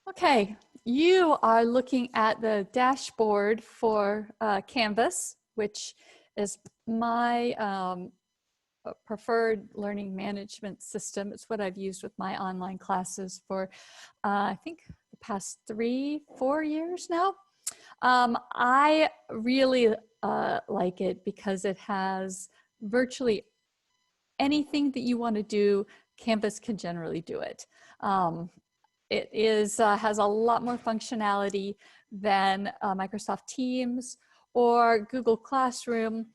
Okay, you are looking at the dashboard for Canvas, which is my preferred learning management system. It's what I've used with my online classes for, I think, the past 3-4 years now. I really like it because it has virtually anything that you want to do. Canvas can generally do it. It has a lot more functionality than Microsoft Teams or Google Classroom.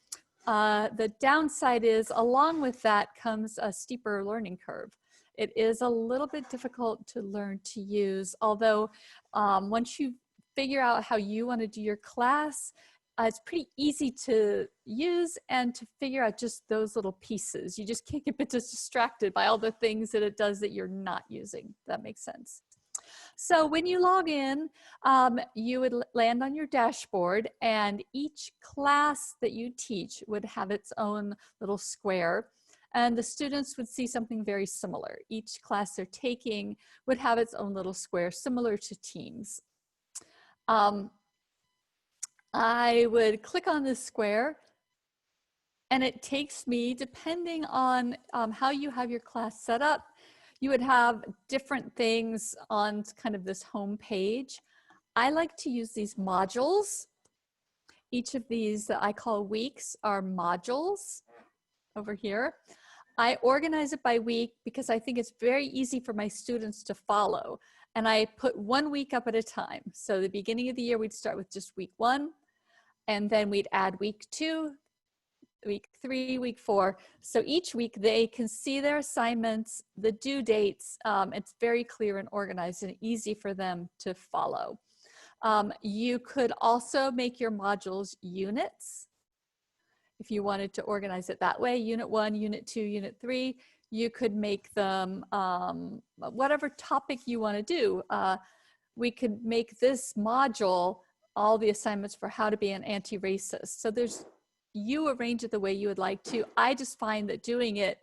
The downside is, along with that comes a steeper learning curve. It is a little bit difficult to learn to use, although once you figure out how you want to do your class, it's pretty easy to use and to figure out just those little pieces. You just can't get a bit distracted by all the things that it does that you're not using. That makes sense. So when you log in, you would land on your dashboard, and each class that you teach would have its own little square, and the students would see something very similar. Each class they're taking would have its own little square, similar to Teams. I would click on this square, and it takes me, depending on how you have your class set up, you would have different things on kind of this home page. I like to use these modules. Each of these that I call weeks are modules over here. I organize it by week because I think it's very easy for my students to follow. And I put 1 week up at a time. So the beginning of the year, we'd start with just week 1, and then we'd add week 2, week 3, week 4. So each week they can see their assignments, the due dates. It's very clear and organized and easy for them to follow. You could also make your modules units if you wanted to organize it that way. Unit 1, Unit 2, Unit 3. You could make them whatever topic you want to do. We could make this module all the assignments for how to be an anti-racist. So you arrange it the way you would like to. I just find that doing it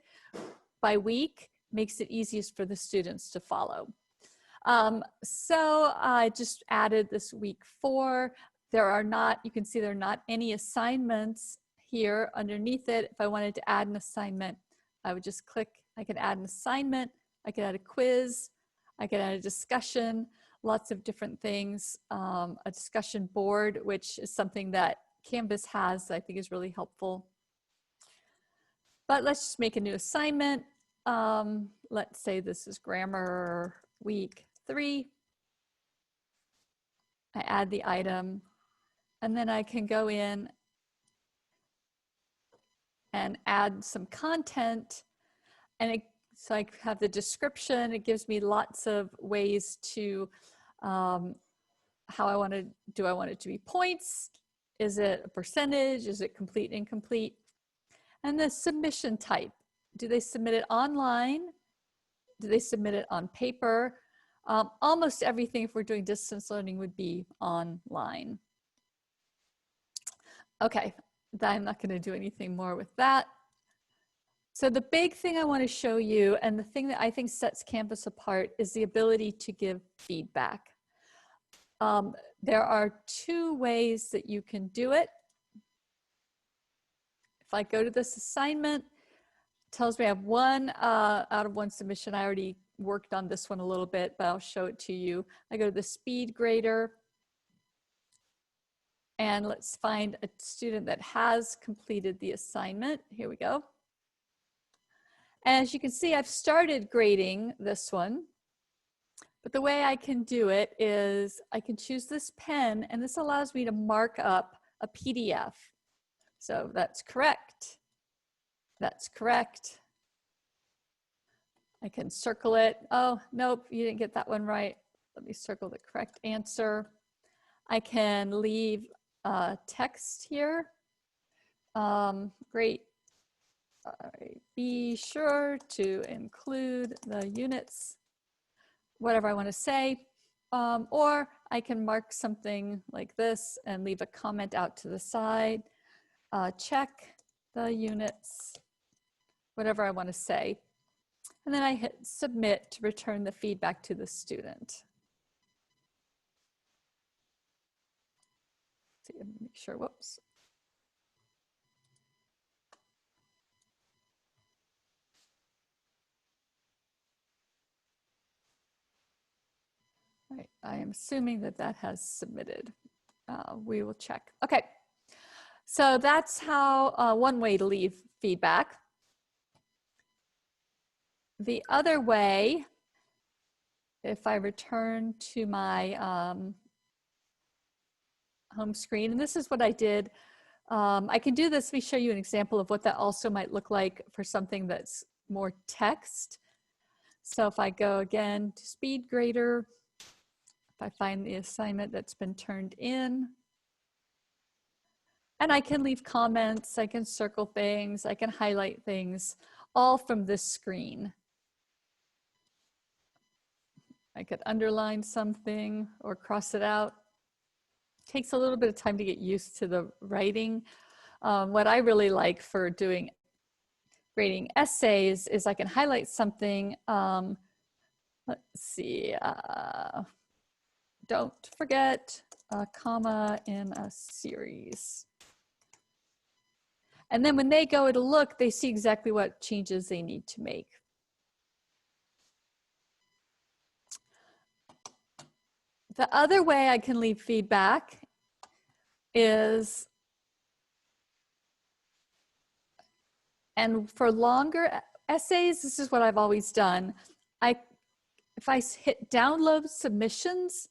by week makes it easiest for the students to follow. So I just added this week 4. You can see there are not any assignments here underneath it. If I wanted to add an assignment, I would just click. I could add an assignment, I could add a quiz, I could add a discussion, lots of different things. A discussion board, which is something that Canvas has, I think is really helpful. But let's just make a new assignment. Let's say this is grammar week 3. I add the item, and then I can go in and add some content. And so I have the description. It gives me lots of ways to how I want to do. I want it to be points. Is it a percentage? Is it complete, incomplete? And the submission type. Do they submit it online? Do they submit it on paper? Almost everything, if we're doing distance learning, would be online. Okay, I'm not going to do anything more with that. So the big thing I want to show you, and the thing that I think sets Canvas apart, is the ability to give feedback. There are 2 ways that you can do it. If I go to this assignment, it tells me I have 1 out of 1 submission. I already worked on this one a little bit, but I'll show it to you. I go to the speed grader, and let's find a student that has completed the assignment. Here we go. As you can see, I've started grading this one, but the way I can do it is I can choose this pen, and this allows me to mark up a PDF. So that's correct. That's correct. I can circle it. Oh, nope, you didn't get that one right. Let me circle the correct answer. I can leave text here. Great. All right. Be sure to include the units, whatever I want to say. Or I can mark something like this and leave a comment out to the side. Check the units, whatever I want to say. And then I hit submit to return the feedback to the student. see, make sure, whoops. All right, I am assuming that that has submitted. We will check. Okay, so that's how one way to leave feedback. The other way, if I return to my home screen, and this is what I did. I can do this. Let me show you an example of what that also might look like for something that's more text. So if I go again to speed grader, if I find the assignment that's been turned in, and I can leave comments, I can circle things, I can highlight things, all from this screen. I could underline something or cross it out. It takes a little bit of time to get used to the writing. What I really like for grading essays is I can highlight something. Let's see, don't forget a comma in a series. And then when they go to look, they see exactly what changes they need to make. The other way I can leave feedback is, and for longer essays, this is what I've always done. If I hit download submissions,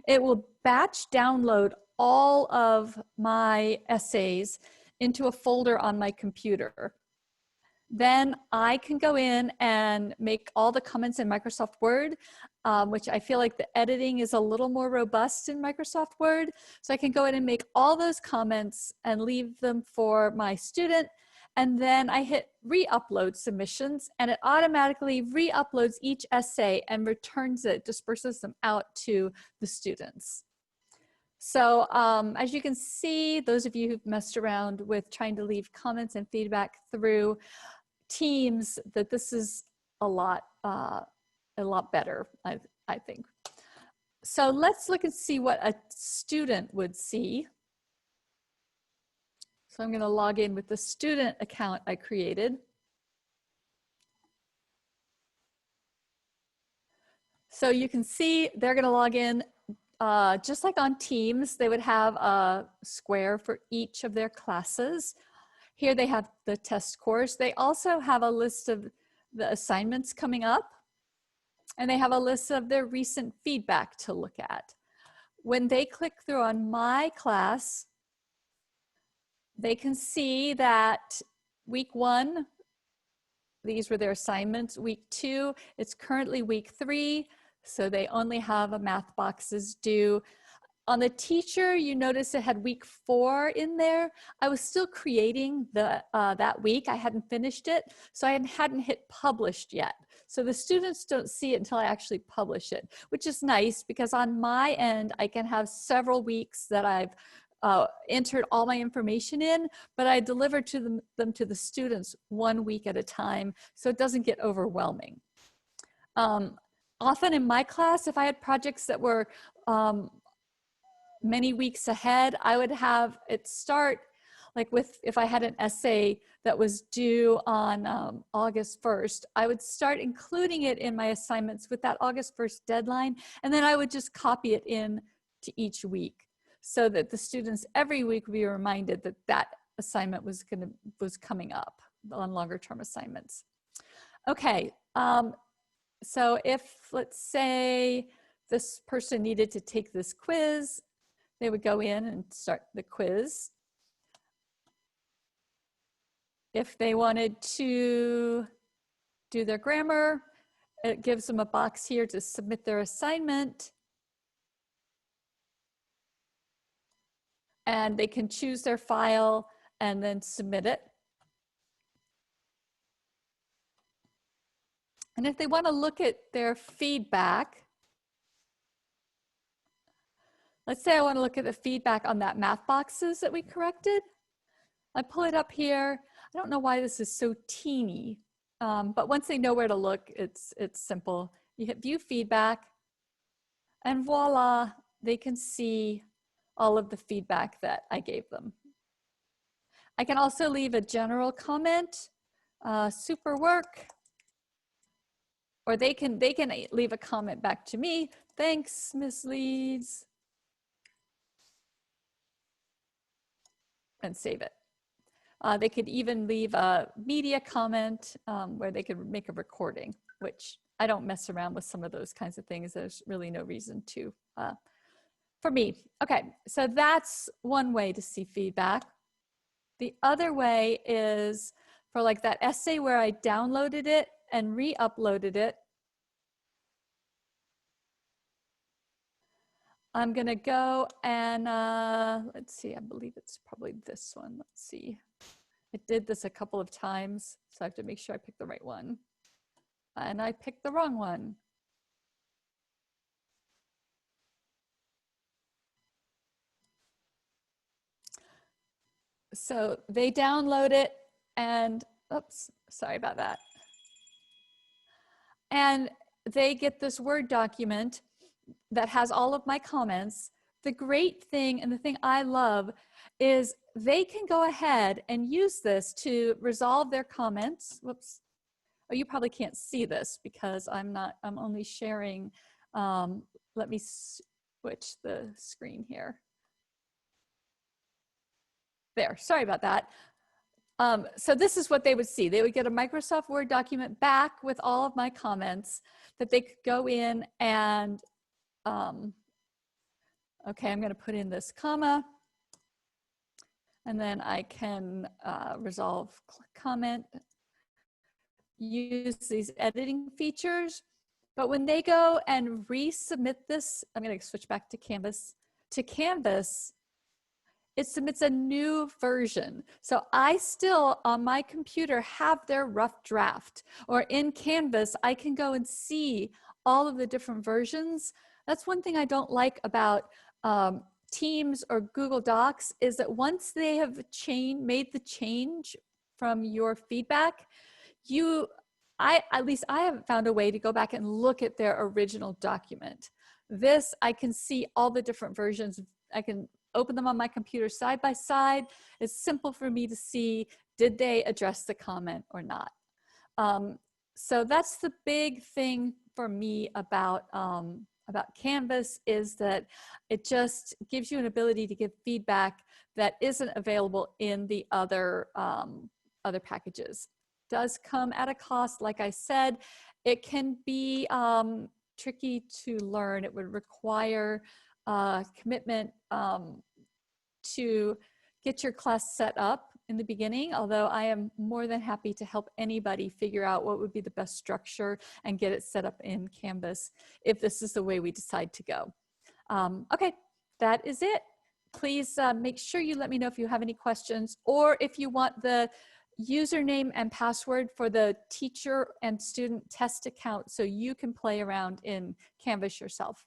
it will batch download all of my essays into a folder on my computer. Then I can go in and make all the comments in Microsoft Word, which I feel like the editing is a little more robust in Microsoft Word. So I can go in and make all those comments and leave them for my student. And then I hit re-upload submissions, and it automatically re-uploads each essay and returns it, disperses them out to the students. So as you can see, those of you who've messed around with trying to leave comments and feedback through Teams, that this is a lot better, I think. So let's look and see what a student would see. So I'm going to log in with the student account I created. So you can see they're going to log in just like on Teams. They would have a square for each of their classes. Here they have the test scores. They also have a list of the assignments coming up, and they have a list of their recent feedback to look at. When they click through on my class, they can see that week 1, these were their assignments. Week 2, it's currently week 3, so they only have a math boxes due. On the teacher, you notice it had week 4 in there. I was still creating that week. I hadn't finished it, so I hadn't hit published yet. So the students don't see it until I actually publish it, which is nice because on my end, I can have several weeks that I've entered all my information in, but I deliver to them to the students 1 week at a time, so it doesn't get overwhelming. Often in my class, if I had projects that were many weeks ahead, I would have it start like if I had an essay that was due on August 1st, I would start including it in my assignments with that August 1st deadline, and then I would just copy it in to each week so that the students every week would be reminded that that assignment was coming up on longer term assignments. Okay, so if, let's say, this person needed to take this quiz, they would go in and start the quiz. If they wanted to do their grammar, it gives them a box here to submit their assignment. And they can choose their file and then submit it. And if they want to look at their feedback, let's say I want to look at the feedback on that math boxes that we corrected. I pull it up here. I don't know why this is so teeny, but once they know where to look, it's simple. You hit view feedback, and voila, they can see all of the feedback that I gave them. I can also leave a general comment, super work, or they can leave a comment back to me. Thanks, Miss Leeds. And save it. They could even leave a media comment where they could make a recording, which I don't mess around with some of those kinds of things. There's really no reason to for me. Okay, so that's one way to see feedback. The other way is for like that essay where I downloaded it and re-uploaded it. I'm gonna go and let's see, I believe it's probably this one. Let's see. I did this a couple of times, so I have to make sure I pick the right one. And I picked the wrong one. So they download it and, oops, sorry about that. And they get this Word document that has all of my comments. The great thing and the thing I love is they can go ahead and use this to resolve their comments. Whoops. Oh, you probably can't see this because I'm only sharing. Let me switch the screen here. There, sorry about that. So this is what they would see. They would get a Microsoft Word document back with all of my comments that they could go in and, okay, I'm gonna put in this comma, and then I can resolve comment, use these editing features. But when they go and resubmit this, I'm gonna switch back to Canvas. To Canvas, it submits a new version. So I still, on my computer, have their rough draft. Or in Canvas, I can go and see all of the different versions. That's one thing I don't like about Teams or Google Docs, is that once they have made the change from your feedback, at least I haven't found a way to go back and look at their original document. This, I can see all the different versions. I can open them on my computer side by side. It's simple for me to see, did they address the comment or not? So that's the big thing for me about Canvas, is that it just gives you an ability to give feedback that isn't available in the other packages. Does come at a cost, like I said. It can be tricky to learn. It would require commitment to get your class set up in the beginning, although I am more than happy to help anybody figure out what would be the best structure and get it set up in Canvas if this is the way we decide to go. Okay, that is it. Please make sure you let me know if you have any questions, or if you want the username and password for the teacher and student test account so you can play around in Canvas yourself.